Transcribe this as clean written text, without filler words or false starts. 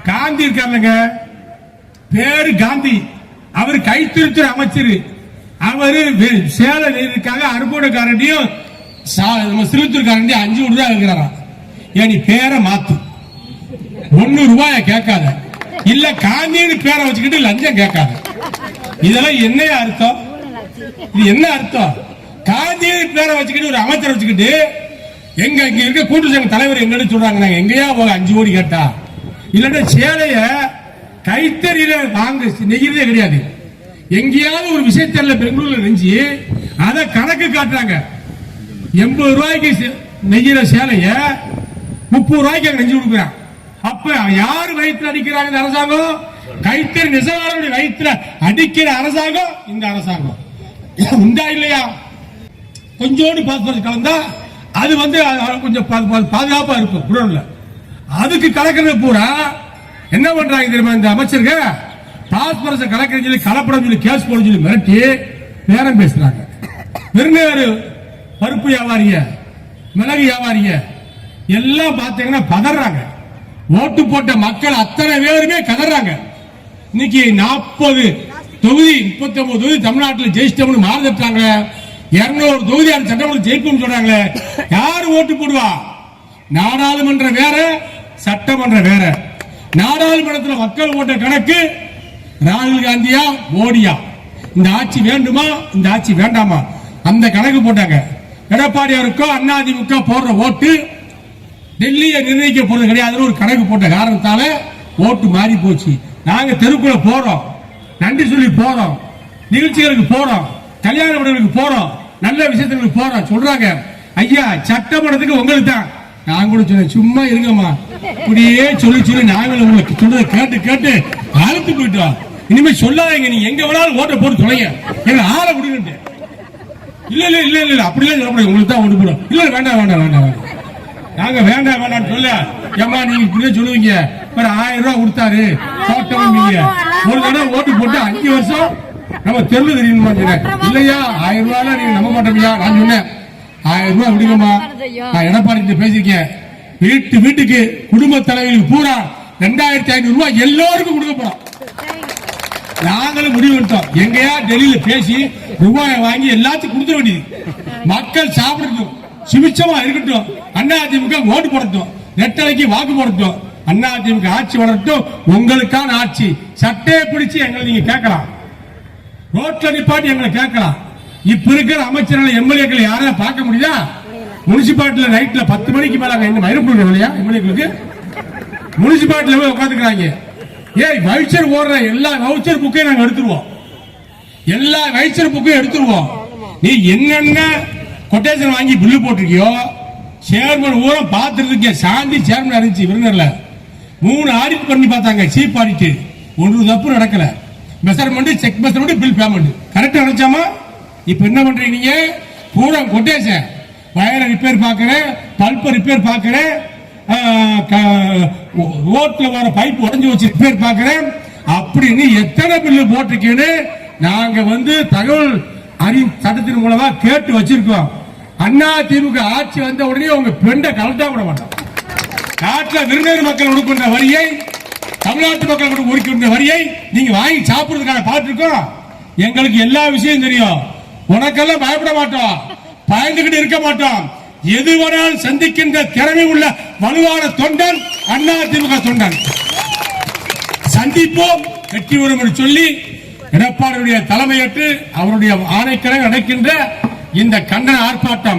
காந்தி இருக்காருங்க, பேரு காந்தி. அவர் கைத்தறித்துறை அமைச்சர். அவரு சேலை நெய்திற்காக அறுபோடுக்காரண்டியும் சிறுத்தூர்காரண்டியும் 5 கோடி ரூபாய் இருக்கிறாராம். ஏன் நீ பேரை மாத்து, 1 ரூபாய கேட்காத, இல்ல காந்தின்னு பேரை வச்சுக்கிட்டு லஞ்சம் கேட்காத. இதெல்லாம் என்ன அர்த்தம்? இது என்ன அர்த்தம்? காந்தின்னு பேரை வச்சுக்கிட்டு ஒரு அமைச்சர் வச்சுக்கிட்டு எங்க இங்க இருக்க கூட்டு சங்க தலைவர் எங்கன்னு சொல்றாங்க, நாங்க எங்கேயா 5 கோடி கேட்டா, இல்லன்னா சேலைய கைத்தறியில வாங்க நெய்யறதே கிடையாது. எங்கேயாவது ஒரு விஷயத்தல்ல பெங்களூர்ல நெஞ்சு அதை கணக்கு காட்டுறாங்க. 80 ரூபாய்க்கு நெய்யிற சேலைய 30 ரூபாய்க்கு நெஞ்சு கொடுக்குறான். அப்ப யாரு வயிற்றுல அடிக்கிறாங்க? இந்த அரசாங்கம். கைத்தறி நெசவாளருடைய வயிற்றுல அடிக்கிற அரசாங்கம் இந்த அரசாங்கம். உண்டா இல்லையா? கொஞ்சோடு பாஸ்பரஸ் கலந்தா அது கொஞ்சம் பாதுகாப்பா இருக்கும் குடோன்ல. அதுக்கு கலக்கிறது பூரா என்ன பண்றாங்க தெரியுமா? இந்த அமைச்சர்கள் பாஸ்பரஸ் கலக்கிறது சொல்லி கலப்படம் சொல்லி கேஸ் போட சொல்லி மிரட்டி பேரம் பேசுறாங்க. வெறும் பருப்பு வியாபாரிய, மிளகு வியாபாரிய எல்லாம் பாத்தீங்கன்னா பதறாங்க. ஓட்டு போட்ட மக்கள் அத்தனை பேருமே கதறாங்க. இன்னைக்கு 40 தொகுதி 39 தொகுதி தமிழ்நாட்டில் ஜெயிச்சிட்டோம்னு மாறுதட்டாங்க. 200 தொகுதி சட்டமன்ற ஜெயிக்கும் சொல்றாங்க. யாரு ஓட்டு போடுவா? நாடாளுமன்றம் வேற, சட்டமன்றம் வேற. நாடாளுமன்றத்தில் மக்கள் ஓட்ட கணக்கு ராகுல் காந்தியா மோடியா, இந்த ஆட்சி வேண்டுமா இந்த ஆட்சி வேண்டாமா, அந்த கணக்கு போட்டாங்க. எடப்பாடியாருக்கோ அதிமுக போடுற ஓட்டு டெல்லியை நிர்ணயிக்க போறது கிடையாது. ஒரு கணக்கு போட்ட காரணத்தால ஓட்டு மாறி போச்சு. நாங்க தெருக்குள்ள போறோம், நன்றி சொல்லி போறோம், நிகழ்ச்சிகளுக்கு போறோம், கல்யாண மண்டபங்களுக்கு போறோம், நல்ல விஷயத்துக்கு போறோம். சொல்றாங்க ஐயா சட்டமன்றத்துக்கு உங்களுக்கு தான். நான் கூட சொன்னேன் சும்மா இருங்கம்மா, இப்படியே சொல்லி நாங்களும் உங்களுக்கு சொல்றதை கேட்டு கேட்டு அழுத்து போயிட்டோம். இனிமே சொல்லாதீங்க, நீங்க எங்க வேணாலும் ஓட்ட போட்டு தொலைங்க, எங்க ஆளை விடுங்க. இல்ல இல்ல இல்ல இல்ல அப்படிலாம் சொல்லக்கூடாது, உங்களுக்கு தான் ஓட்டு போடும். இல்ல வேண்டாம் வேண்டாம் வேண்டாம், நாங்க வேண்டாம் வேண்டாம் சொல்ல ஏமா நீங்க இப்படியே சொல்லுவீங்க. 1000 ரூபாய் கொடுத்தாரு போட்டோம், நீங்க ஒரு தடவை ஓட்டு போட்டு 5 வருஷம் நம்ம தெருவில் தெரியணுமா? இல்லையா 1000 ரூபாய் நீங்க நம்ப மாட்டோம்யா. நான் சொன்னேன் 1000 ரூபாய் விடுங்கம்மா. நான் எடப்பாடி பேசிருக்கேன். வீட்டுக்கு குடும்ப தலைவர்களுக்கு பூரா 2500 ரூபாய் எல்லோருக்கும் கொடுக்க போறோம். நாங்களும் முடிவு பண்ணிட்டோம். எங்கயா டெல்லியில பேசி ரூபாயை வாங்கி எல்லாத்துக்கும் கொடுத்துட வேண்டியது. மக்கள் சாப்பிடட்டும், சுபிச்சமா இருக்கட்டும், அதிமுக ஓட்டு போடட்டும், நெட்டலைக்கு வாக்கு போடட்டும், அதிமுக ஆட்சி வளரட்டும். உங்களுக்கான ஆட்சி. சட்டையை பிடிச்சு எங்களை நீங்க கேட்கலாம், ரோட்ல நிப்பாட்டி எங்களை கேட்கலாம். இப்ப இருக்கிற அமைச்சர்கள் எம்எல்ஏக்கள் யாரையும் பார்க்க முடியுதா? முனிசிபாலிட்டியில நைட்ல 10 மணிக்கு மேல என்ன மயிரப்புள்ள இல்லையா எம்எல்ஏக்களுக்கு? முனிசிபாலிட்டியில போய் உட்காந்துக்கிறாங்க. ஏய் வவுச்சர் ஓடுற எல்லா வவுச்சர் புக்கையும் நாங்க எடுத்துருவோம், எல்லா வவுச்சர் புக்கையும் எடுத்துருவோம். நீ என்னென்ன கொட்டேஷன் வாங்கி பில்லு போட்டிருக்கியோ சேர்மன் ஊரா பார்த்துருக்க. சாந்தி சேர்மன் இருந்துச்சு விருந்தர்ல 3 ஆடிட் பண்ணி பார்த்தாங்க. சீப் ஆடிட், ஒன்று தப்பு நடக்கல. Measurement, check measurement, bill payment கரெக்டா நினைச்சாமா? இப்ப என்ன பண்றீங்க நீங்க? பூரா கொட்டேஷன், வயரை ரிப்பேர் பாக்குறேன், பல்ப ரிப்பேர் பாக்குறேன், ரோட்ல வர பைப் உடஞ்சு வச்சு ரிப்பேர் பாக்குறேன் அப்படின்னு எத்தனை பில்லு போட்டிருக்கேன்னு நாங்க தகவல் சட்டத்தின் மூலமா கேட்டு வச்சிருக்கோம். அதிமுக ஆட்சி வந்த உடனே உங்க பெண்டை கலட்டா விட மாட்டோம். நாட்டில் விருந்தினர் மக்கள் கொடுக்கின்ற வரியை, தமிழ்நாட்டு மக்கள் கொடுக்கின்ற வரியை நீங்க வாங்கி சாப்பிடுறதுக்காக பார்த்துருக்கோம். எங்களுக்கு எல்லா விஷயம் தெரியும். உனக்கெல்லாம் பயப்பட மாட்டோம், பயந்துகிட்டு இருக்க மாட்டோம். எதுவனால் சந்திக்கின்ற திறமை உள்ள வலுவான தொண்டன் அதிமுக தொண்டன். சந்திப்போம், வெற்றி வரும் என்று சொல்லி எடப்பாடியுடைய தலைமையேற்று அவருடைய ஆணைக்கிழமை நடக்கின்ற இந்த கண்டன ஆர்ப்பாட்டம்